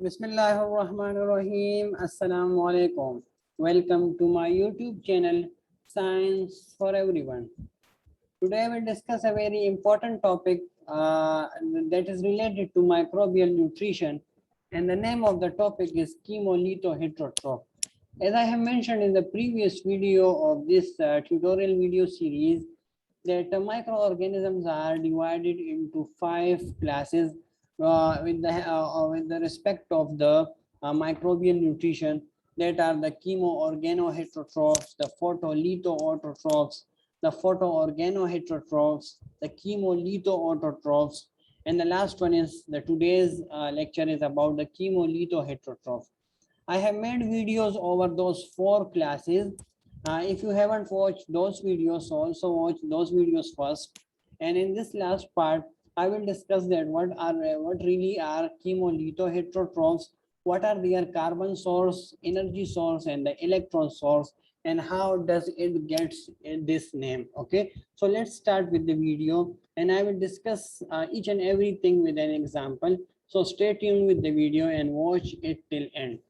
Bismillahirrahmanirrahim. Assalamu alaikum. Welcome to my YouTube channel, Science for Everyone. Today we'll discuss a very important topic that is related to microbial nutrition, and the name of the topic is Chemolithoheterotroph. As I have mentioned in the previous video of this tutorial video series, that microorganisms are divided into 5 classes with the respect of the microbial nutrition, that are the chemoorganoheterotrophs, the photolithoautotrophs, the photoorganoheterotrophs, the chemolithoautotrophs, and the last one is the today's lecture is about the chemolithoheterotrophs. I have made videos over those 4 classes. If you haven't watched those videos, also watch those videos first. And in this last part, I will discuss that what really are chemolithoheterotrophs, what are their carbon source, energy source, and the electron source, and how does it gets this name. Okay, so let's start with the video, and I will discuss each and everything with an example. So stay tuned with the video and watch it till end.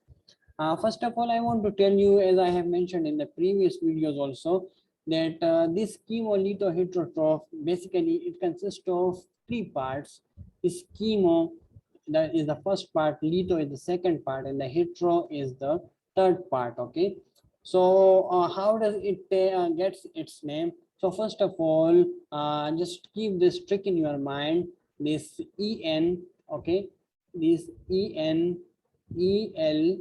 First of all, I want to tell you, as I have mentioned in the previous videos also, that this chemolithoheterotroph, basically it consists of 3 parts. This chemo, that is the first part, litho is the second part, and the hetero is the third part. Okay, so how does it gets its name? So first of all, just keep this trick in your mind. This en, okay, this en, el,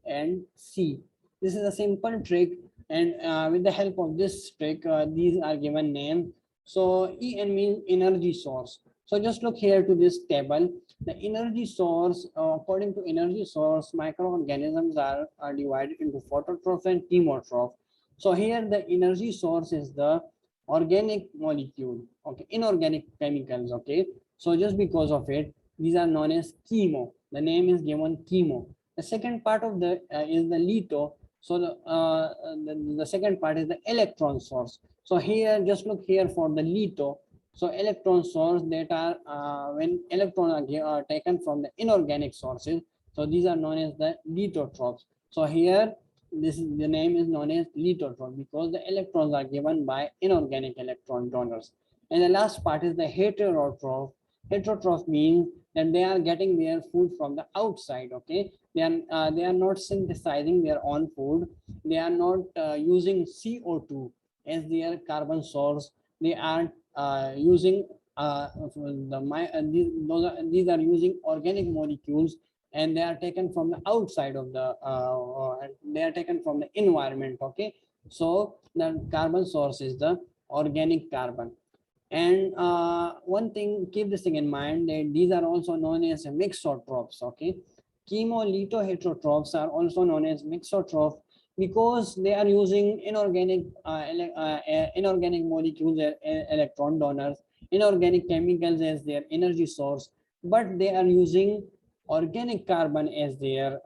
and C. This is a simple trick, and with the help of this trick, these are given names. So En means energy source. So just look here to this table. The energy source, according to energy source, microorganisms are divided into phototroph and chemotroph. So here the energy source is the organic molecule, okay, inorganic chemicals. Okay, so just because of it, these are known as chemo. The name is given chemo. The second part of the is the litho. So the second part is the electron source. So here, just look here for the litho. So electron source, that are when electrons are taken from the inorganic sources. So these are known as the lithotrophs. So here, this is the name is known as lithotroph because the electrons are given by inorganic electron donors. And the last part is the heterotroph. Heterotroph means that they are getting their food from the outside. Okay, they are not synthesizing their own food. They are not using CO2 as their carbon source. They are using these are using organic molecules, and they are taken from the outside of the they are taken from the environment. Okay, so the carbon source is the organic carbon. And one thing, keep this thing in mind, that these are also known as mixotrophs. Okay, chemolithoheterotrophs are also known as mixotrophs because they are using inorganic molecules as electron donors, inorganic chemicals as their energy source, but they are using organic carbon as their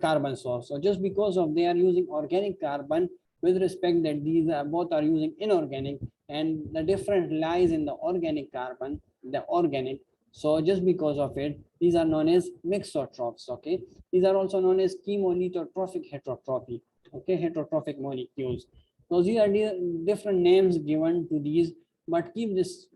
carbon source. So just because of they are using organic carbon, with respect that these are both are using inorganic, and the difference lies in the organic carbon, the organic. So just because of it, these are known as mixotrophs. Okay, these are also known as chemolithotrophic heterotrophy. Okay, heterotrophic molecules. So these are different names given to these, but keep this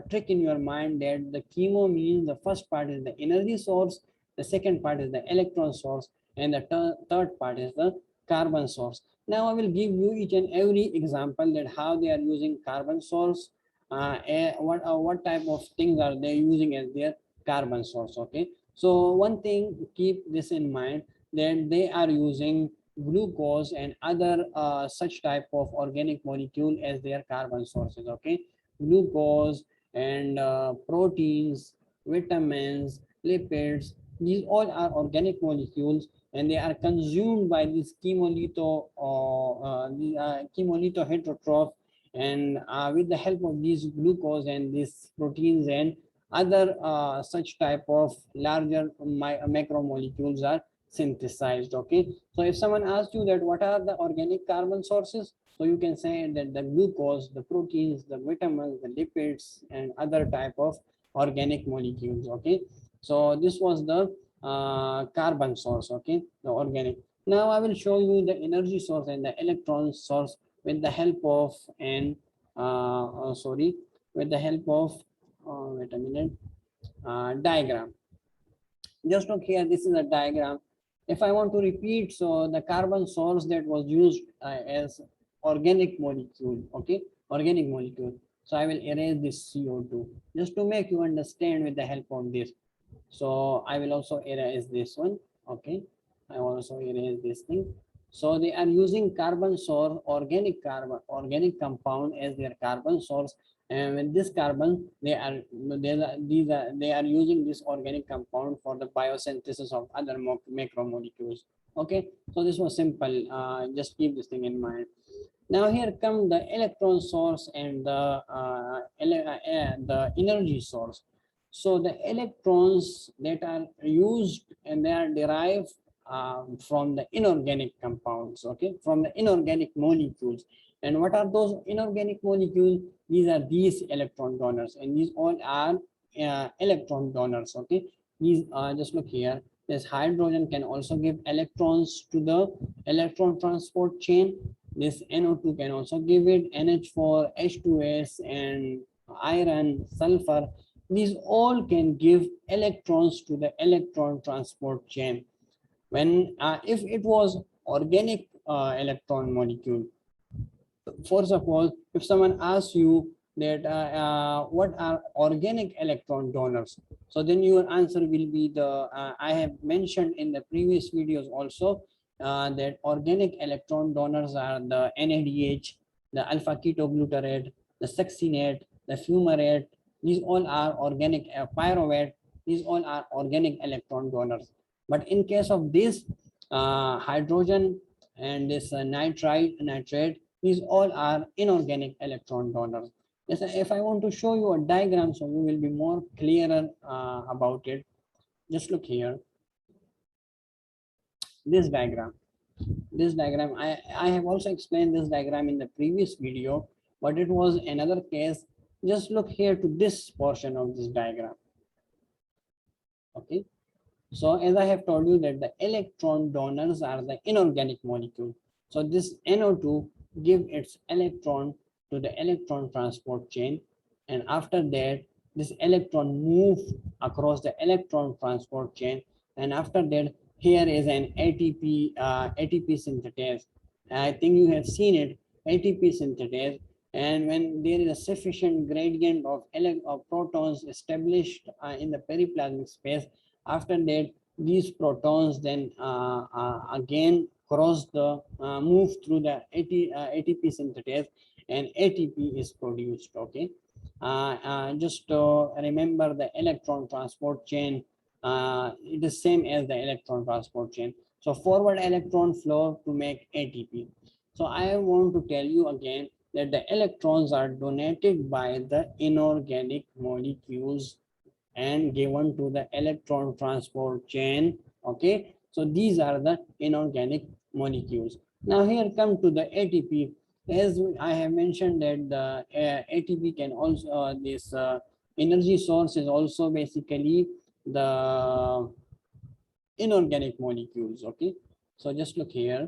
trick in your mind, that the chemo means the first part is the energy source, the second part is the electron source, and the third part is the carbon source. Now I will give you each and every example that how they are using carbon source, what type of things are they using as their carbon source. Okay, so one thing, keep this in mind, that they are using glucose and other such type of organic molecule as their carbon sources. Okay, glucose and proteins, vitamins, lipids, these all are organic molecules, and they are consumed by this chemolithoheterotroph, and with the help of these glucose and these proteins and other such type of larger macromolecules are synthesized. Okay, so if someone asks you that what are the organic carbon sources, so you can say that the glucose, the proteins, the vitamins, the lipids, and other type of organic molecules. Okay, So this was the carbon source, okay, the organic. Now I will show you the energy source and the electron source with the help of an with the help of wait a minute, diagram. Just look here, this is a diagram. If I want to repeat, so the carbon source that was used as organic molecule, okay, organic molecule. So I will erase this CO2 just to make you understand with the help of this. So I will also erase this one, okay. I also erase this thing. So they are using carbon source, organic compound as their carbon source, and with this carbon they are using this organic compound for the biosynthesis of other macromolecules. Okay, so this was simple. Just keep this thing in mind. Now here come the electron source and the energy source. So the electrons that are used and they are derived from the inorganic compounds, okay, from the inorganic molecules. And what are those inorganic molecules? These are these electron donors, and these all are electron donors, okay. These just look here. This hydrogen can also give electrons to the electron transport chain. This NO2 can also give it, NH4, H2S, and iron, sulfur. These all can give electrons to the electron transport chain. When if it was organic electron molecule, for suppose if someone asks you that what are organic electron donors, so then your answer will be the I have mentioned in the previous videos also that organic electron donors are the NADH, the alpha ketoglutarate, the succinate, the fumarate. These all are organic pyruvate. These all are organic electron donors. But in case of this hydrogen and this nitrate, these all are inorganic electron donors. Yes, if I want to show you a diagram, so you will be more clearer about it. Just look here. This diagram. I have also explained this diagram in the previous video, but it was another case. Just look here to this portion of this diagram. Okay. So as I have told you that the electron donors are the inorganic molecule. So this NO2 give its electron to the electron transport chain, and after that this electron move across the electron transport chain, and after that here is an ATP synthetase. I think you have seen it, ATP synthetase. And when there is a sufficient gradient of protons established in the periplasmic space, after that these protons then again cross the move through the ATP synthetase, and ATP is produced. Okay, just remember the electron transport chain. It is same as the electron transport chain. So forward electron flow to make ATP. So I want to tell you again that the electrons are donated by the inorganic molecules and given to the electron transport chain. Okay, so these are the inorganic molecules. Now here come to the ATP. As I have mentioned that the ATP can also this energy source is also basically the inorganic molecules. Okay, so just look here.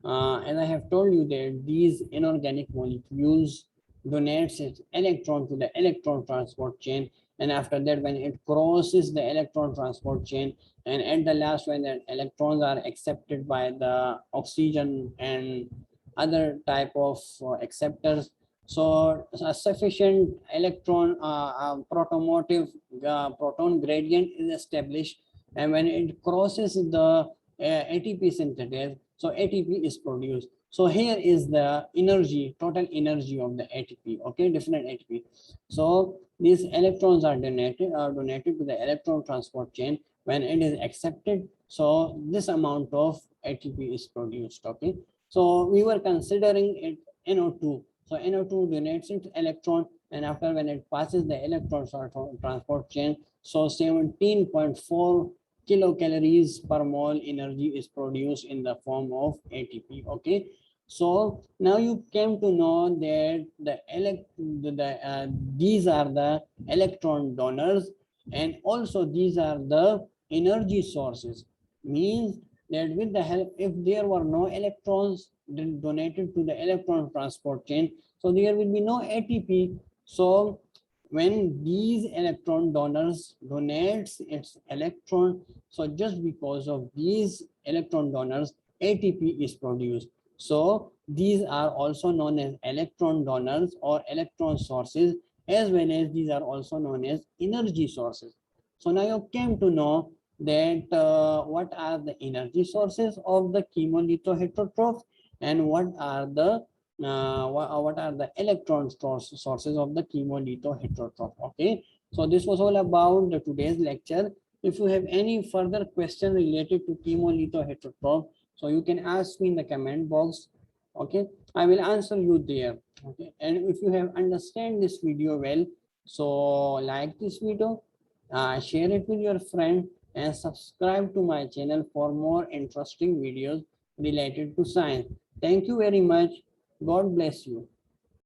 As I have told you that these inorganic molecules donates its electron to the electron transport chain, and after that when it crosses the electron transport chain, and at the last when the electrons are accepted by the oxygen and other type of acceptors, so a sufficient electron proton gradient is established, and when it crosses the ATP synthetase, so ATP is produced. So here is the energy, total energy of the ATP, okay, different ATP. So these electrons are donated to the electron transport chain. When it is accepted, so this amount of ATP is produced. Okay, so we were considering it NO2. So NO2 donates its electron, and after when it passes the electron transport chain, so 17.4 kilocalories per mole energy is produced in the form of ATP. Okay, so now you came to know that these are the electron donors, and also these are the energy sources. Means that with the help, if there were no electrons donated to the electron transport chain, so there will be no ATP. So when these electron donors donates its electron, so just because of these electron donors, ATP is produced. So these are also known as electron donors or electron sources, as well as these are also known as energy sources. So now you came to know that what are the energy sources of the chemolithoheterotrophs and what are the electron sources of the chemolithoheterotroph. Okay, so this was all about the today's lecture. If you have any further question related to chemolithoheterotroph, so you can ask me in the comment box. Okay, I will answer you there. Okay, and if you have understand this video well, so like this video, share it with your friend, and subscribe to my channel for more interesting videos related to science. Thank you very much. God bless you.